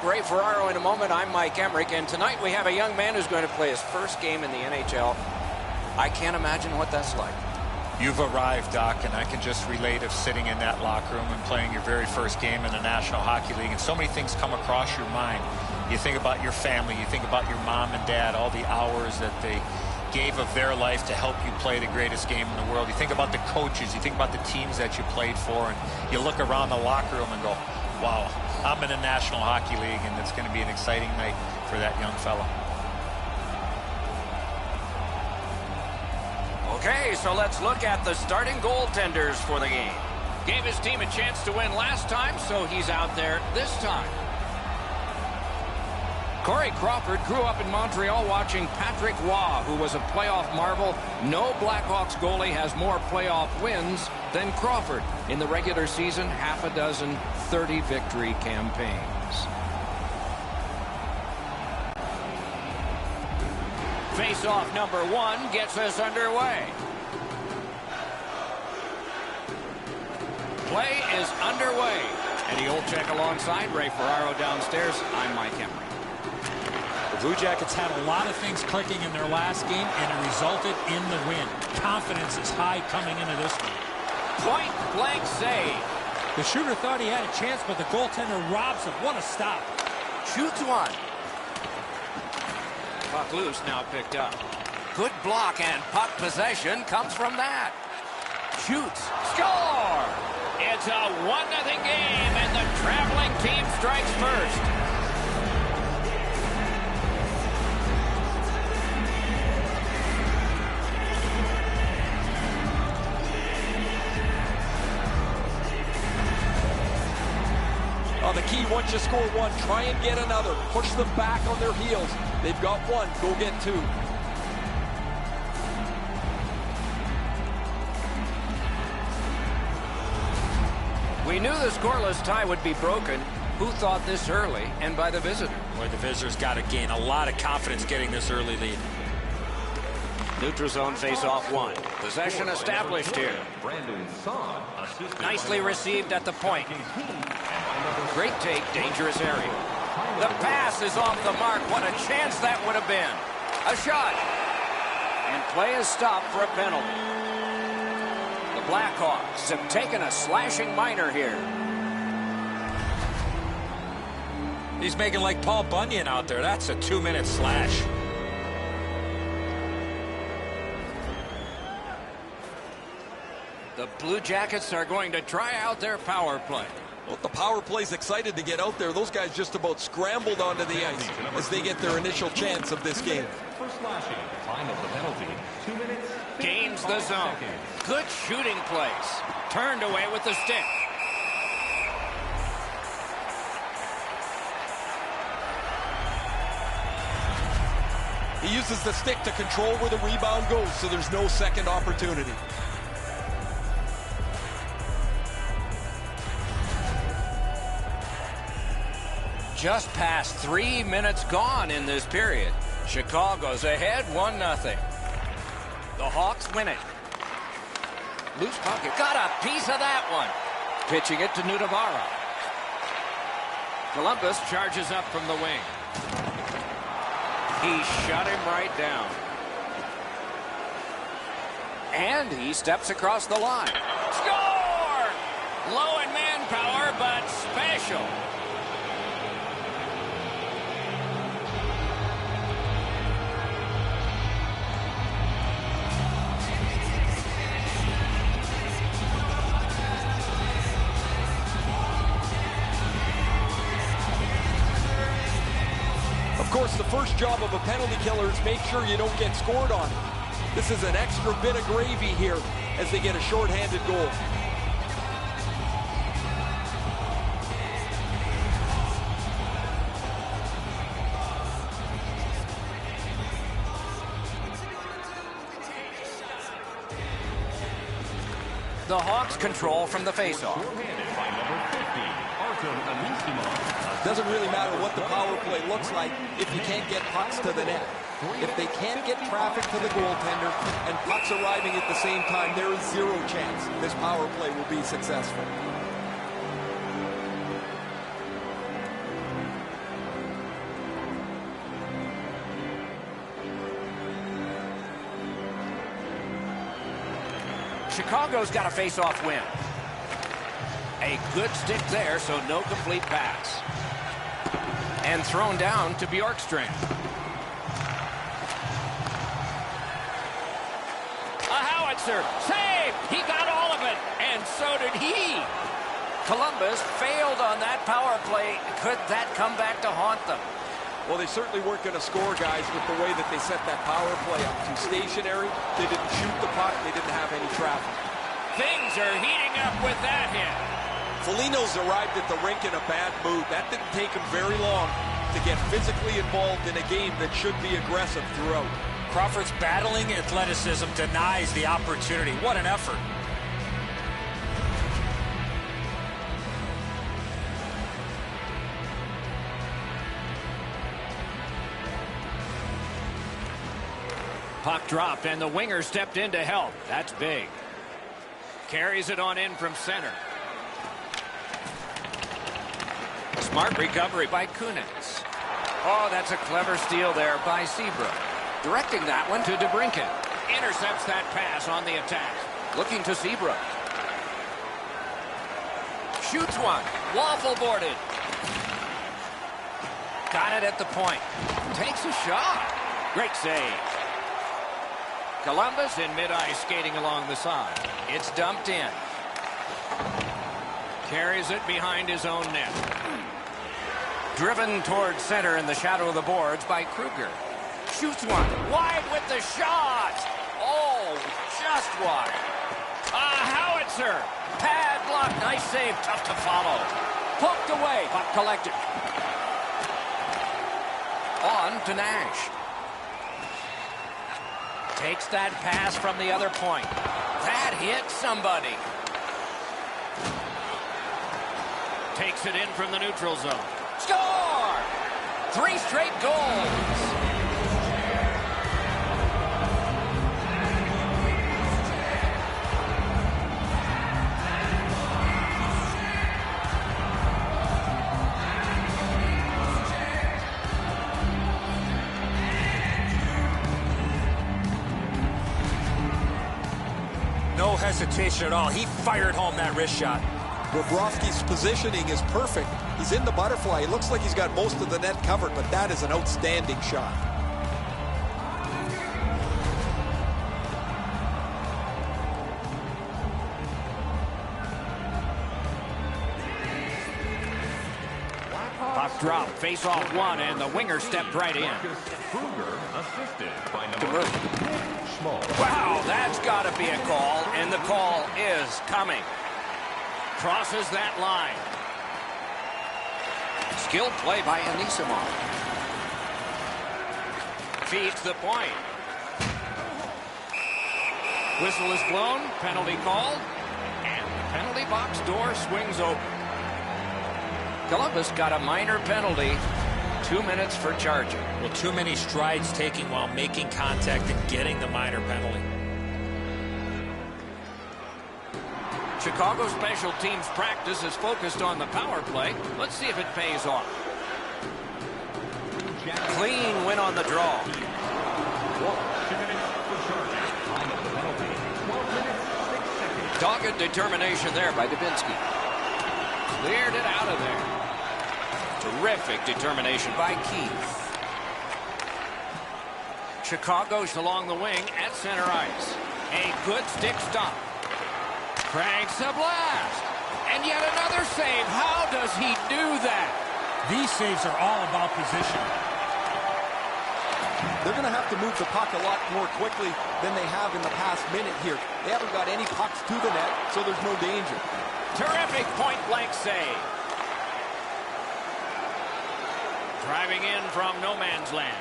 Ray Ferraro in a moment. I'm Mike Emmerich, and tonight we have a young man who's going to play his first game in the NHL. I can't imagine what that's like. You've arrived, Doc, and I can just relate of sitting in that locker room and playing your very first game in the National Hockey League, and so many things come across your mind. You think about your family, you think about your mom and dad, all the hours that they gave of their life to help you play the greatest game in the world. You think about the coaches, you think about the teams that you played for, and you look around the locker room and go, wow, I'm in the National Hockey League, and it's going to be an exciting night for that young fella. Okay, so let's look at the starting goaltenders for the game. Gave his team a chance to win last time, so he's out there this time. Corey Crawford grew up in Montreal watching Patrick Waugh, who was a playoff marvel. No Blackhawks goalie has more playoff wins than Crawford. In the regular season, half a dozen 30-victory campaigns. Face-off number 1 gets us underway. Play is underway. Eddie Olczyk alongside Ray Ferraro downstairs. I'm Mike Emmerich. The Blue Jackets had a lot of things clicking in their last game, and it resulted in the win. Confidence is high coming into this one. Point-blank save. The shooter thought he had a chance, but the goaltender robs him. What a stop. Shoots one. Puck loose, now picked up. Good block, and puck possession comes from that. Shoots. Score! It's a 1-0 game, and the traveling team strikes first. The key, once you score one, try and get another. Push them back on their heels. They've got one. Go get two. We knew the scoreless tie would be broken. Who thought this early, and by the visitor? Boy, the visitors got to gain a lot of confidence getting this early lead. Neutral zone face-off 1. Possession established here. Nicely received at the point. Great take, dangerous area. The pass is off the mark. What a chance that would have been. A shot. And play is stopped for a penalty. The Blackhawks have taken a slashing minor here. He's making like Paul Bunyan out there. That's a 2-minute slash. The Blue Jackets are going to try out their power play. Well, the power play's excited to get out there. Those guys just about scrambled onto the ice as they get their initial chance of this game. First slashing, time of the penalty, 2 minutes. Gains the zone. Good shooting place. Turned away with the stick. He uses the stick to control where the rebound goes, so there's no second opportunity. Just past 3 minutes gone in this period. Chicago's ahead 1-0. The Hawks win it. Loose pocket. Got a piece of that one. Pitching it to Nudavara. Columbus charges up from the wing. He shut him right down. And he steps across the line. Score! Low in manpower, but special. Of course, the first job of a penalty killer is make sure you don't get scored on. This is an extra bit of gravy here as they get a shorthanded goal. The Hawks control from the faceoff. Doesn't really matter what the power play looks like if you can't get pucks to the net. If they can't get traffic to the goaltender and pucks arriving at the same time, there is zero chance this power play will be successful. Chicago's got a face-off win. A good stick there, so no complete pass. And thrown down to Bjorkstrand. A howitzer. Save! He got all of it, and so did he. Columbus failed on that power play. Could that come back to haunt them? Well, they certainly weren't going to score, guys, with the way that they set that power play up. Too stationary. They didn't shoot the puck. They didn't have any traffic. Things are heating up with that hit. Foligno's arrived at the rink in a bad mood. That didn't take him very long to get physically involved in a game that should be aggressive throughout. Crawford's battling athleticism denies the opportunity. What an effort. Puck dropped, and the winger stepped in to help. That's big. Carries it on in from center. Smart recovery by Kunitz. Oh, that's a clever steal there by Seabrook. Directing that one to DeBrincat. Intercepts that pass on the attack. Looking to Seabrook. Shoots one. Waffle boarded. Got it at the point. Takes a shot. Great save. Columbus in mid-ice skating along the side. It's dumped in. Carries it behind his own net. Driven towards center in the shadow of the boards by Kruger. Shoots one. Wide with the shot. Oh, just wide. A howitzer. Pad block. Nice save. Tough to follow. Poked away. Puck collected. On to Nash. Takes that pass from the other point. That hit somebody. Takes it in from the neutral zone. Score! 3 straight goals. No hesitation at all. He fired home that wrist shot. Bobrovsky's positioning is perfect. He's in the butterfly. It looks like he's got most of the net covered, but that is an outstanding shot. Puck drop, face off one, and the winger stepped right in. Kruger assisted by number 6. Wow, that's got to be a call, and the call is coming. Crosses that line. Skilled play by Anisimov. Feeds the point. Whistle is blown, penalty called, and the penalty box door swings open. Columbus got a minor penalty. 2 minutes for charging. Well, too many strides taking while making contact and getting the minor penalty. Chicago special teams practice is focused on the power play. Let's see if it pays off. Clean win on the draw. Dogged determination there by Dubinsky. Cleared it out of there. Terrific determination by Keith. Chicago's along the wing at center ice. A good stick stop. Cranks a blast. And yet another save. How does he do that? These saves are all about position. They're going to have to move the puck a lot more quickly than they have in the past minute here. They haven't got any pucks to the net, so there's no danger. Terrific point-blank save. Driving in from no man's land.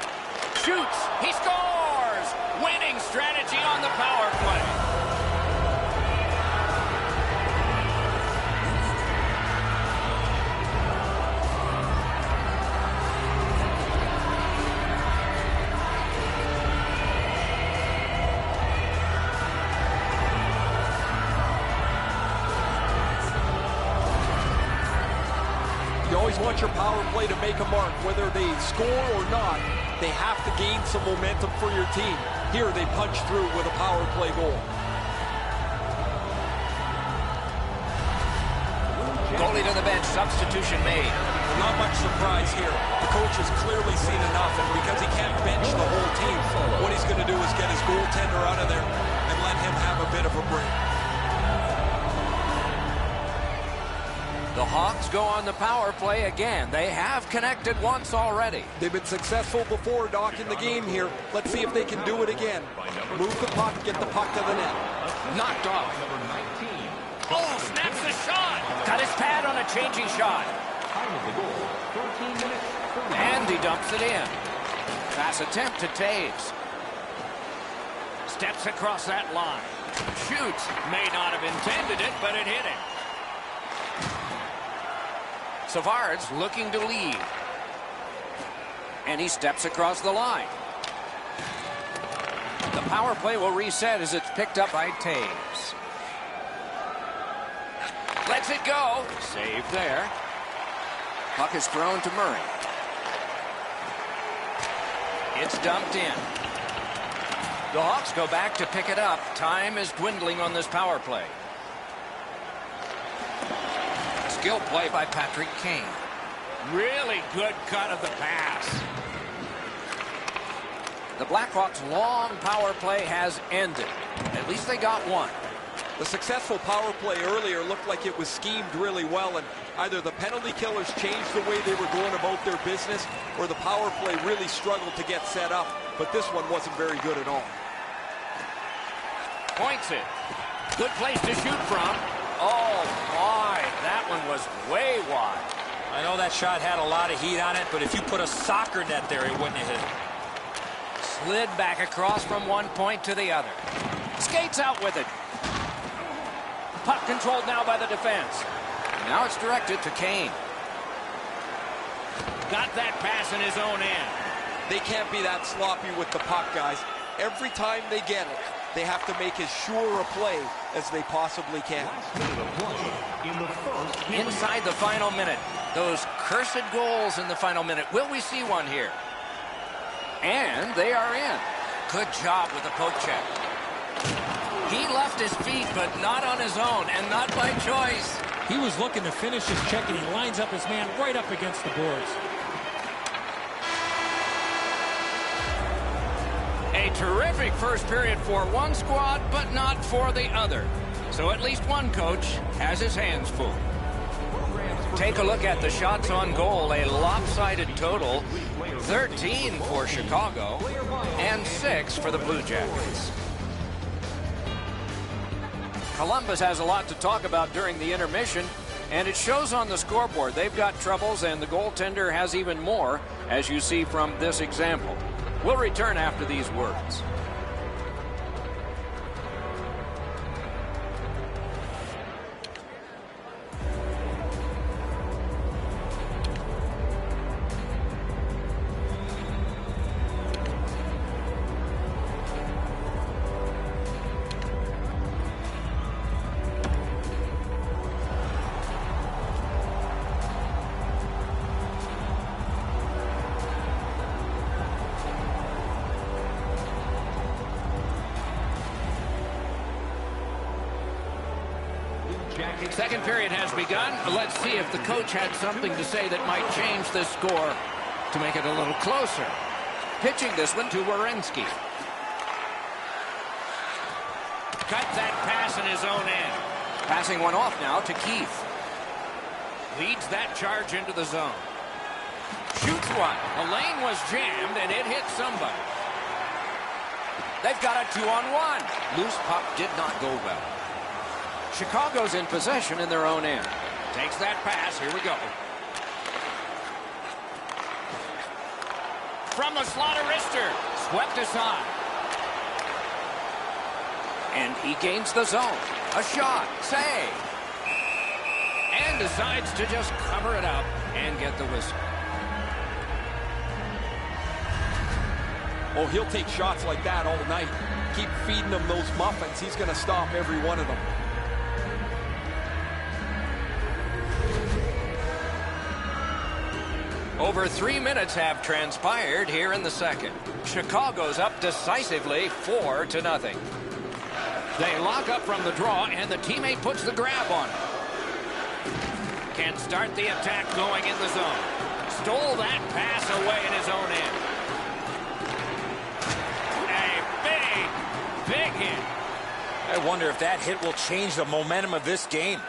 Shoots. He scores. Winning strategy on the power play. You always want your power play to make a mark. Whether they score or not, they have to gain some momentum for your team. Here they punch through with a power play goal. Goalie to the bench, substitution made. Not much surprise here. The coach has clearly seen enough, and because he can't bench the whole team, what he's going to do is get his goaltender out of there and let him have a bit of a break. The Hawks go on the power play again. They have connected once already. They've been successful before, Doc, in the game here. Let's see if they can do it again. Move the puck, get the puck to the net. Knocked off. Oh, snaps the shot. Got his pad on a changing shot. And he dumps it in. Pass attempt to Taves. Steps across that line. Shoots. May not have intended it, but it hit him. Savard's looking to lead. And he steps across the line. The power play will reset as it's picked up by Taves. Lets it go. Save there. Puck is thrown to Murray. It's dumped in. The Hawks go back to pick it up. Time is dwindling on this power play. Skill play by Patrick Kane. Really good cut of the pass. The Blackhawks' long power play has ended. At least they got one. The successful power play earlier looked like it was schemed really well, and either the penalty killers changed the way they were going about their business, or the power play really struggled to get set up, but this one wasn't very good at all. Points it. Good place to shoot from. Oh, my. That one was way wide. I know that shot had a lot of heat on it, but if you put a soccer net there, it wouldn't have hit it. Slid back across from one point to the other. Skates out with it. Puck controlled now by the defense. Now it's directed to Kane. Got that pass in his own end. They can't be that sloppy with the puck, guys. Every time they get it, they have to make as sure a play as they possibly can. Inside the final minute. Those cursed goals in the final minute. Will we see one here? And they are in. Good job with the poke check. He left his feet, but not on his own, and not by choice. He was looking to finish his check, and he lines up his man right up against the boards. A terrific first period for one squad, but not for the other. So at least one coach has his hands full. Take a look at the shots on goal. A lopsided total. 13 for Chicago and 6 for the Blue Jackets. Columbus has a lot to talk about during the intermission, and it shows on the scoreboard. They've got troubles, and the goaltender has even more, as you see from this example. We'll return after these words. Second period has begun. Let's see if the coach had something to say that might change this score to make it a little closer. Pitching this one to Werenski. Cut that pass in his own end. Passing one off now to Keith. Leads that charge into the zone. Shoots one. The lane was jammed and it hit somebody. They've got a 2-on-1. Loose puck did not go well. Chicago's in possession in their own end. Takes that pass. Here we go. From the slot of wrister. Swept aside. And he gains the zone. A shot. Save. And decides to just cover it up and get the whistle. Oh, he'll take shots like that all night. Keep feeding him those muffins. He's going to stop every one of them. Over 3 minutes have transpired here in the second. Chicago's up decisively 4-0. They lock up from the draw, and the teammate puts the grab on it. Can start the attack going in the zone. Stole that pass away in his own end. A big hit. I wonder if that hit will change the momentum of this game.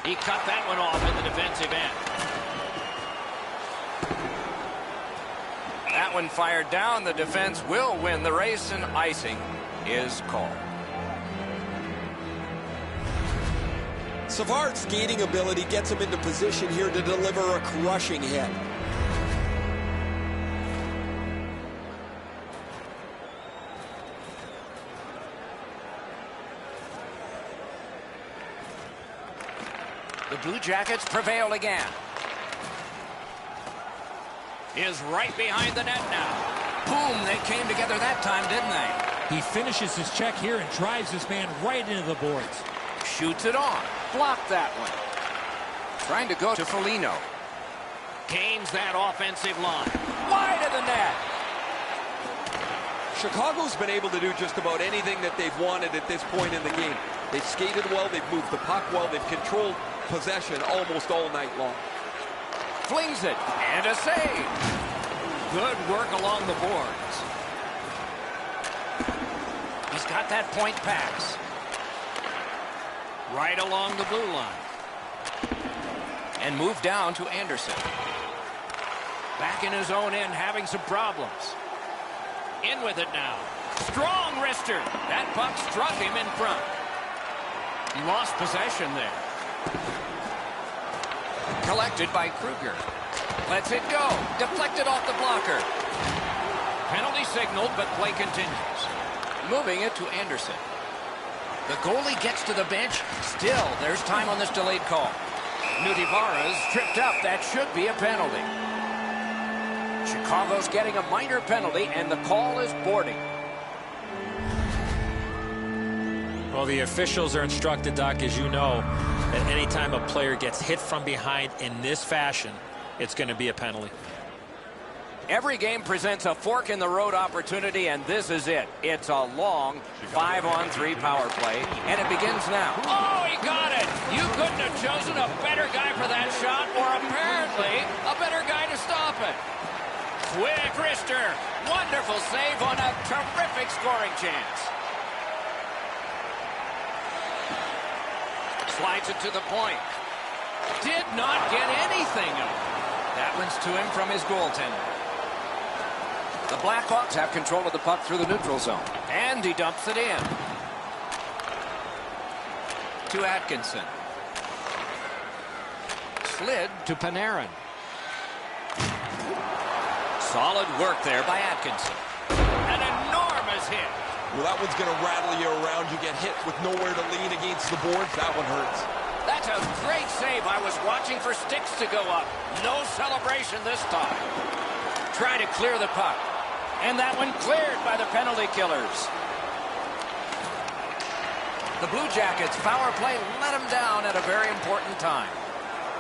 He cut that one off in the defensive end. That one fired down. The defense will win the race, and icing is called. Savard's skating ability gets him into position here to deliver a crushing hit. The Blue Jackets prevail again. Is right behind the net now. Boom, they came together that time, didn't they? He finishes his check here and drives this man right into the boards. Shoots it on. Blocked that one. Trying to go to Foligno. Gains that offensive line. Wide of the net. Chicago's been able to do just about anything that they've wanted at this point in the game. They've skated well, they've moved the puck well, they've controlled possession almost all night long. Flings it, and a save. Good work along the boards. He's got that point pass. Right along the blue line. And moved down to Anderson. Back in his own end, having some problems. In with it now. Strong wrister. That puck struck him in front. He lost possession there. Collected by Kruger. Lets it go. Deflected off the blocker. Penalty signaled, but play continues. Moving it to Anderson. The goalie gets to the bench. Still, there's time on this delayed call. Nutivaras tripped up. That should be a penalty. Chicago's getting a minor penalty, and the call is boarding. Well, the officials are instructed, Doc, as you know, that any time a player gets hit from behind in this fashion, it's going to be a penalty. Every game presents a fork-in-the-road opportunity, and this is it. It's a long 5-on-3 power play, and it begins now. Oh, he got it! You couldn't have chosen a better guy for that shot, or apparently a better guy to stop it. Quick wrister. Wonderful save on a terrific scoring chance. Slides it to the point. Did not get anything of it. That one's to him from his goaltender. The Blackhawks have control of the puck through the neutral zone. And he dumps it in. To Atkinson. Slid to Panarin. Solid work there by Atkinson. An enormous hit. Well, that one's going to rattle you around. You get hit with nowhere to lean against the boards. That one hurts. That's a great save. I was watching for sticks to go up. No celebration this time. Try to clear the puck. And that one cleared by the penalty killers. The Blue Jackets' power play let them down at a very important time.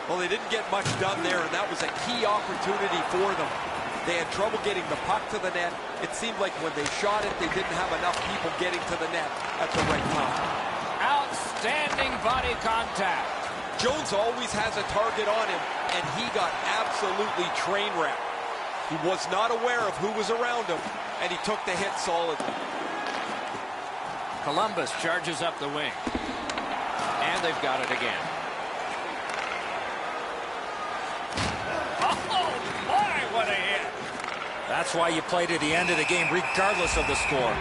Well, they didn't get much done there, and that was a key opportunity for them. They had trouble getting the puck to the net. It seemed like when they shot it, they didn't have enough people getting to the net at the right time. Outstanding body contact. Jones always has a target on him, and he got absolutely train wrecked. He was not aware of who was around him, and he took the hit solidly. Columbus charges up the wing. And they've got it again. Oh, my, what a hit. That's why you play to the end of the game, regardless of the score.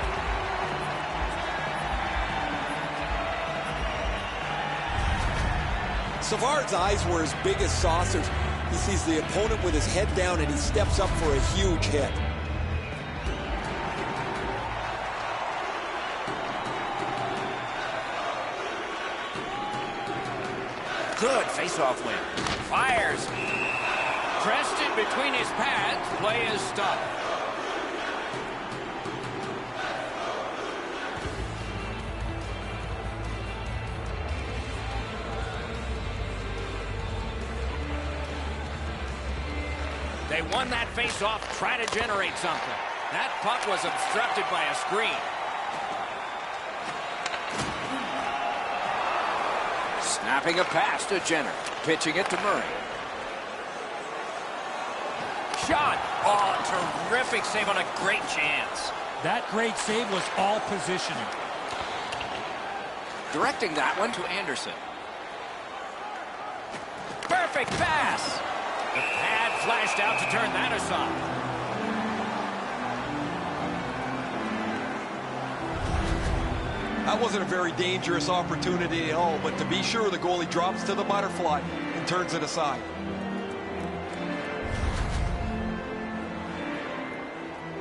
Savard's eyes were as big as saucers. He sees the opponent with his head down, and he steps up for a huge hit. Good face-off win. Fires. Pressed in between his pads. Play is stopped. They won that face-off, try to generate something. That puck was obstructed by a screen. Snapping a pass to Jenner. Pitching it to Murray. Shot. Oh, terrific save on a great chance. That great save was all positioning. Directing that one to Anderson. Perfect pass. The pad flashed out to turn that aside. That wasn't a very dangerous opportunity at all, but to be sure, the goalie drops to the butterfly and turns it aside.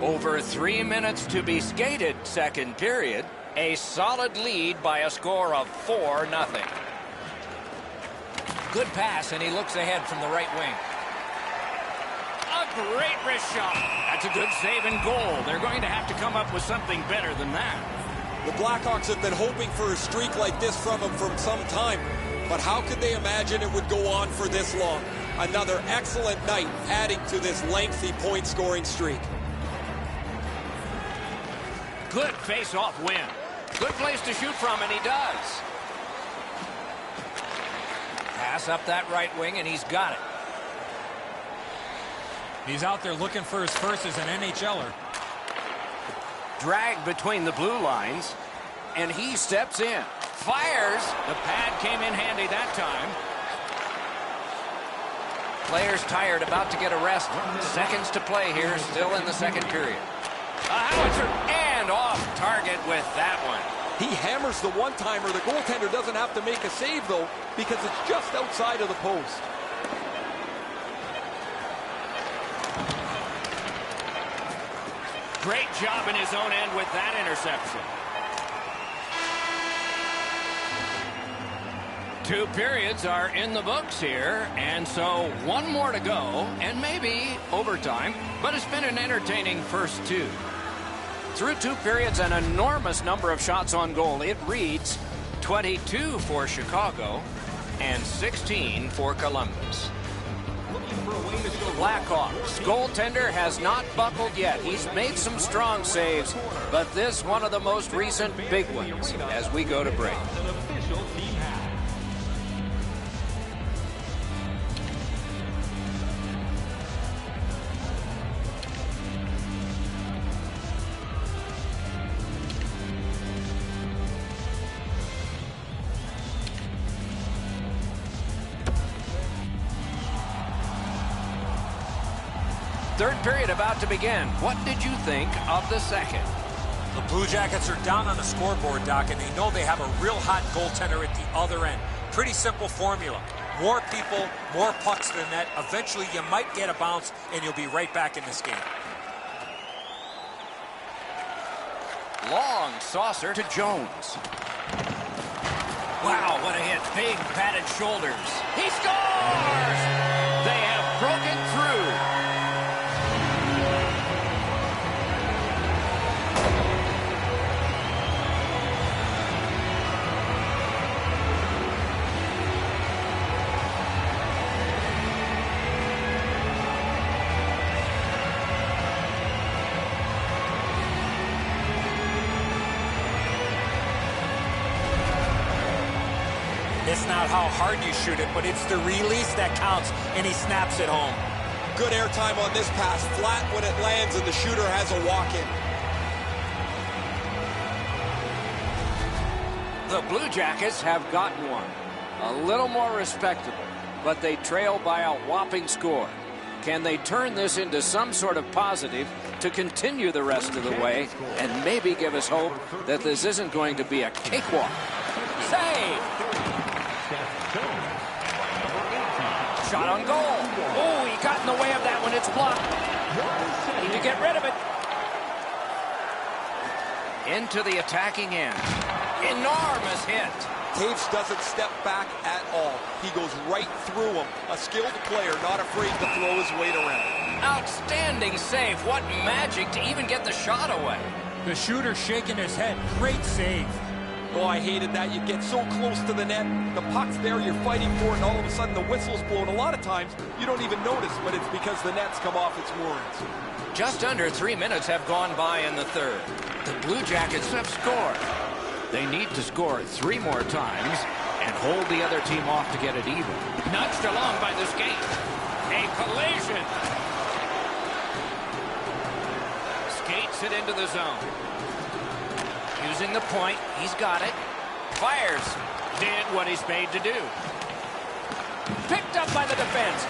Over 3 minutes to be skated, second period. A solid lead by a score of 4-0. Good pass, and he looks ahead from the right wing. A great wrist shot. That's a good save and goal. They're going to have to come up with something better than that. The Blackhawks have been hoping for a streak like this from him for some time, but how could they imagine it would go on for this long? Another excellent night adding to this lengthy point-scoring streak. Good face-off win. Good place to shoot from, and he does. Pass up that right wing, and he's got it. He's out there looking for his first as an NHLer. Drag between the blue lines, and he steps in. Fires. The pad came in handy that time. Players tired, about to get a rest. Seconds to play here, still in the second period. A howitzer, and off target with that one. He hammers the one-timer. The goaltender doesn't have to make a save, though, because it's just outside of the post. Great job in his own end with that interception. 2 periods are in the books here, and so 1 more to go, and maybe overtime, but it's been an entertaining first 2. Through 2 periods, an enormous number of shots on goal. It reads 22 for Chicago and 16 for Columbus. Blackhawks goaltender has not buckled yet. He's made some strong saves, but this one of the most recent big ones as we go to break. Third period about to begin. What did you think of the second? The Blue Jackets are down on the scoreboard, Doc, and they know they have a real hot goaltender at the other end. Pretty simple formula. More people, more pucks to the net. Eventually, you might get a bounce, and you'll be right back in this game. Long saucer to Jones. Wow, what a hit. Big padded shoulders. He scores! They have broken through. It's not how hard you shoot it, but it's the release that counts, and he snaps it home. Good airtime on this pass. Flat when it lands, and the shooter has a walk-in. The Blue Jackets have gotten one. A little more respectable, but they trail by a whopping score. Can they turn this into some sort of positive to continue the rest of the way and maybe give us hope that this isn't going to be a cakewalk? Save! Shot on goal. Oh, he got in the way of that one. It's blocked. Need to get rid of it. Into the attacking end. Enormous hit. Taves doesn't step back at all. He goes right through him. A skilled player, not afraid to throw his weight around. Outstanding save. What magic to even get the shot away. The shooter shaking his head. Great save. Oh, I hated that. You get so close to the net. The puck's there, you're fighting for it, and all of a sudden the whistle's blown. A lot of times, you don't even notice, but it's because the net's come off its moorings. Just under 3 minutes have gone by in the third. The Blue Jackets have scored. They need to score 3 more times, and hold the other team off to get it even. Nudged along by the skate. A collision. Skates it into the zone. Using the point. He's got it. Fires. Did what he's made to do. Picked up by the defense.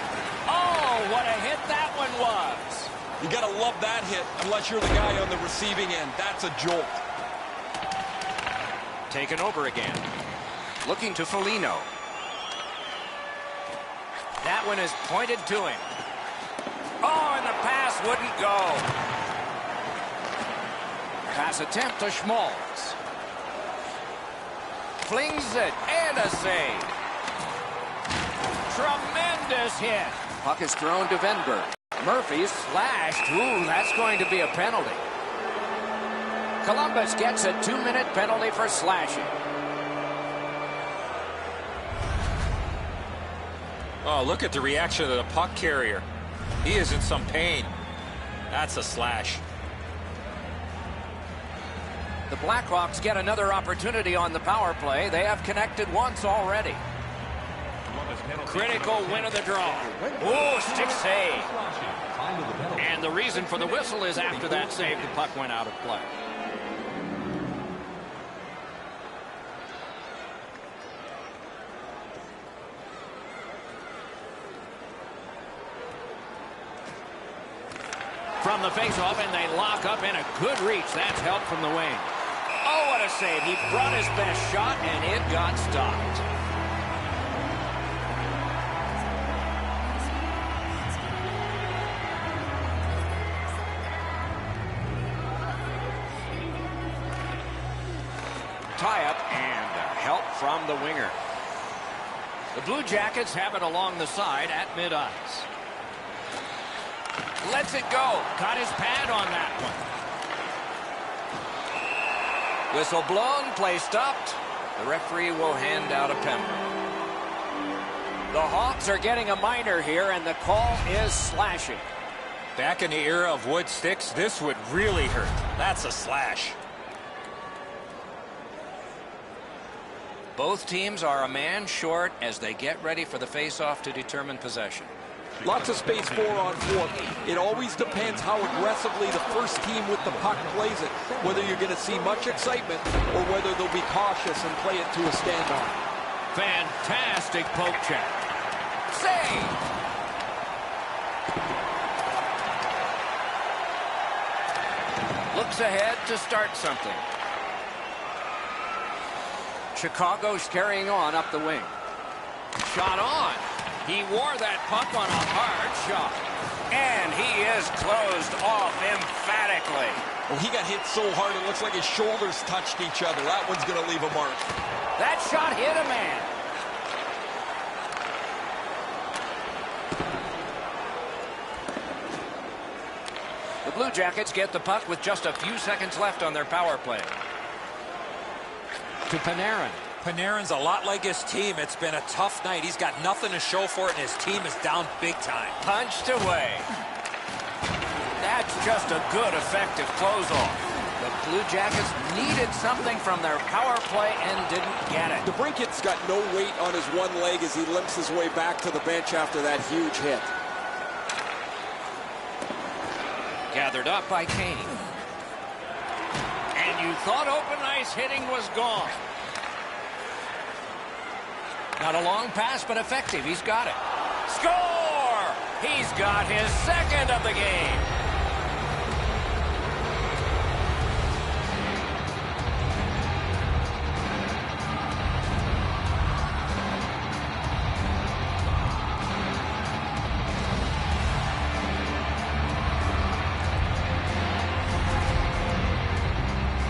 Oh, what a hit that one was. You got to love that hit unless you're the guy on the receiving end. That's a jolt. Taken over again. Looking to Foligno. That one is pointed to him. Oh, and the pass wouldn't go. Pass attempt to Schmaltz. Flings it, and a save. Tremendous hit. Puck is thrown to Venberg. Murphy slashed. Ooh, that's going to be a penalty. Columbus gets a 2-minute penalty for slashing. Oh, look at the reaction of the puck carrier. He is in some pain. That's a slash. The Blackhawks get another opportunity on the power play. They have connected once already. Critical win of the draw. Oh, stick save. And the reason for the whistle is after that save, the puck went out of play. From the faceoff, and they lock up in a good reach. That's help from the wing. Oh, what a save. He brought his best shot, and it got stopped. Tie-up and help from the winger. The Blue Jackets have it along the side at mid-ice. Lets it go. Got his pad on that one. Whistle blown. Play stopped. The referee will hand out a penalty. The Hawks are getting a minor here, and the call is slashing. Back in the era of wood sticks, this would really hurt. That's a slash. Both teams are a man short as they get ready for the face-off to determine possession. Lots of space 4-on-4. It always depends how aggressively the first team with the puck plays it, whether you're going to see much excitement or whether they'll be cautious and play it to a standoff. Fantastic poke check. Save! Looks ahead to start something. Chicago's carrying on up the wing. Shot on. He wore that puck on a hard shot. And he is closed off emphatically. Well, he got hit so hard it looks like his shoulders touched each other. That one's going to leave a mark. That shot hit a man. The Blue Jackets get the puck with just a few seconds left on their power play. To Panarin. Panarin's a lot like his team. It's been a tough night. He's got nothing to show for it, and his team is down big time. Punched away. That's just a good, effective close-off. The Blue Jackets needed something from their power play and didn't get it. DeBrincat's got no weight on his one leg as he limps his way back to the bench after that huge hit. Gathered up by Kane. And you thought open ice hitting was gone. Not a long pass, but effective. He's got it. Score! He's got his second of the game.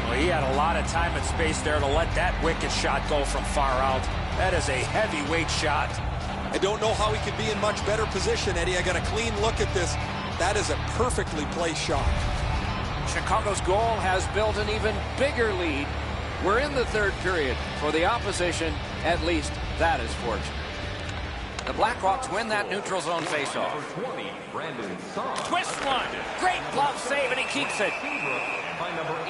Well, he had a lot of time and space there to let that wicked shot go from far out. That is a heavyweight shot. I don't know how he could be in much better position, Eddie. I got a clean look at this. That is a perfectly placed shot. Chicago's goal has built an even bigger lead. We're in the third period. For the opposition, at least that is fortunate. The Blackhawks win that neutral zone faceoff. Twist one. Great glove save, and he keeps it.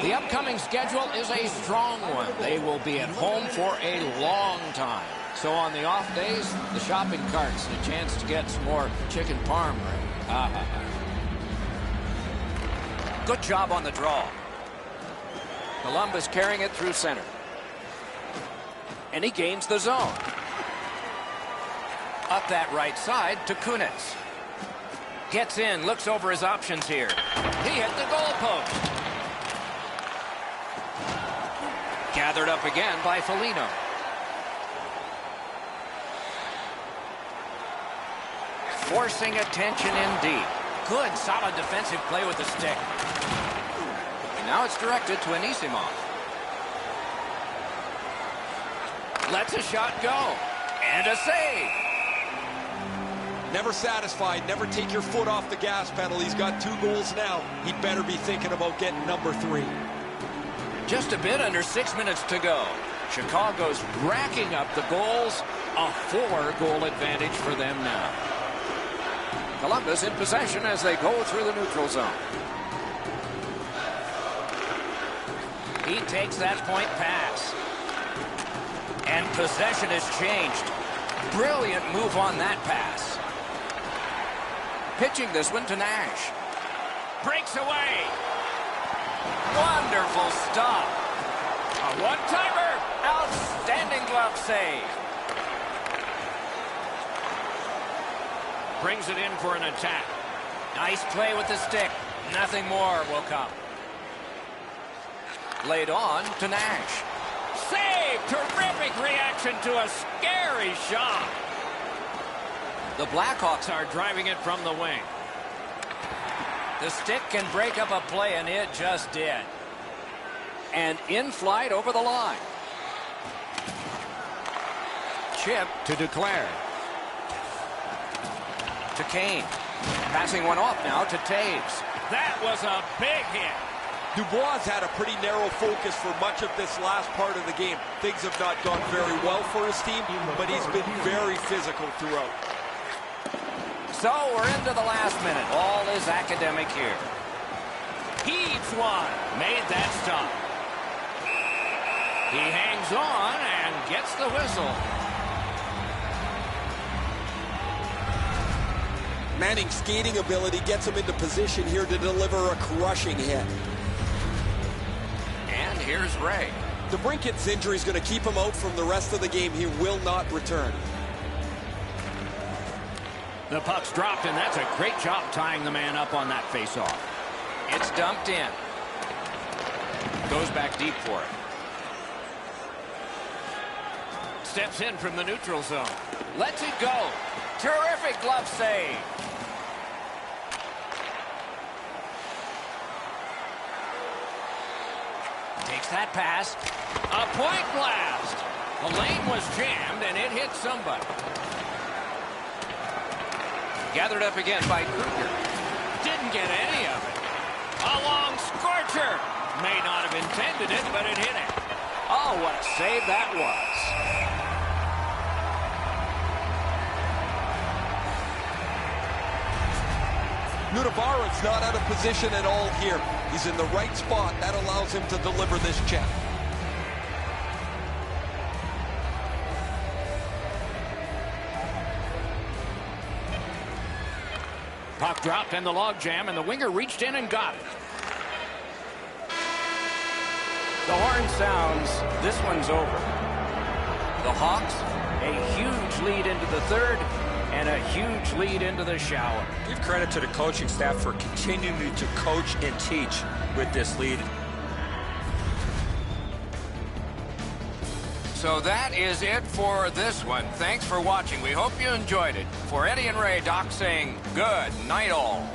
The upcoming schedule is a strong one. They will be at home for a long time. So on the off days, the shopping carts and a chance to get some more chicken parm ready. Good job on the draw. Columbus carrying it through center. And he gains the zone. Up that right side to Kunitz. Gets in, looks over his options here. He hit the goalpost. Gathered up again by Foligno. Forcing attention indeed. Good, solid defensive play with the stick. Now it's directed to Anisimov. Lets a shot go. And a save. Never satisfied. Never take your foot off the gas pedal. He's got 2 goals now. He'd better be thinking about getting number 3. Just a bit under 6 minutes to go. Chicago's racking up the goals. A 4-goal advantage for them now. Columbus in possession as they go through the neutral zone. He takes that point pass. And possession has changed. Brilliant move on that pass. Pitching this one to Nash. Breaks away. Wonderful stop. A one-timer. Outstanding glove save. Brings it in for an attack. Nice play with the stick. Nothing more will come. Laid on to Nash. Save! Terrific reaction to a scary shot. The Blackhawks are driving it from the wing. The stick can break up a play, and it just did. And in flight over the line. Chip to Duclair. To Kane. Passing one off now to Taves. That was a big hit. Dubois had a pretty narrow focus for much of this last part of the game. Things have not gone very well for his team, but he's been very physical throughout. So we're into the last minute. All is academic here. Heaves one. Made that stop. He hangs on and gets the whistle. Manning's skating ability gets him into position here to deliver a crushing hit. And here's Ray. DeBrincat's injury is going to keep him out from the rest of the game. He will not return. The puck's dropped, and that's a great job tying the man up on that faceoff. It's dumped in. Goes back deep for it. Steps in from the neutral zone. Lets it go. Terrific glove save. Takes that pass. A point blast. The lane was jammed, and it hit somebody. Gathered up again by Kruger. Didn't get any of it. A long scorcher. May not have intended it, but it hit him. Oh, what a save that was. Nutivaara's not out of position at all here. He's in the right spot. That allows him to deliver this check. Puck dropped in the logjam, and the winger reached in and got it. The horn sounds. This one's over. The Hawks, a huge lead into the third, and a huge lead into the shower. Give credit to the coaching staff for continuing to coach and teach with this lead. So that is it for this one. Thanks for watching. We hope you enjoyed it. For Eddie and Ray, Doc saying good night all.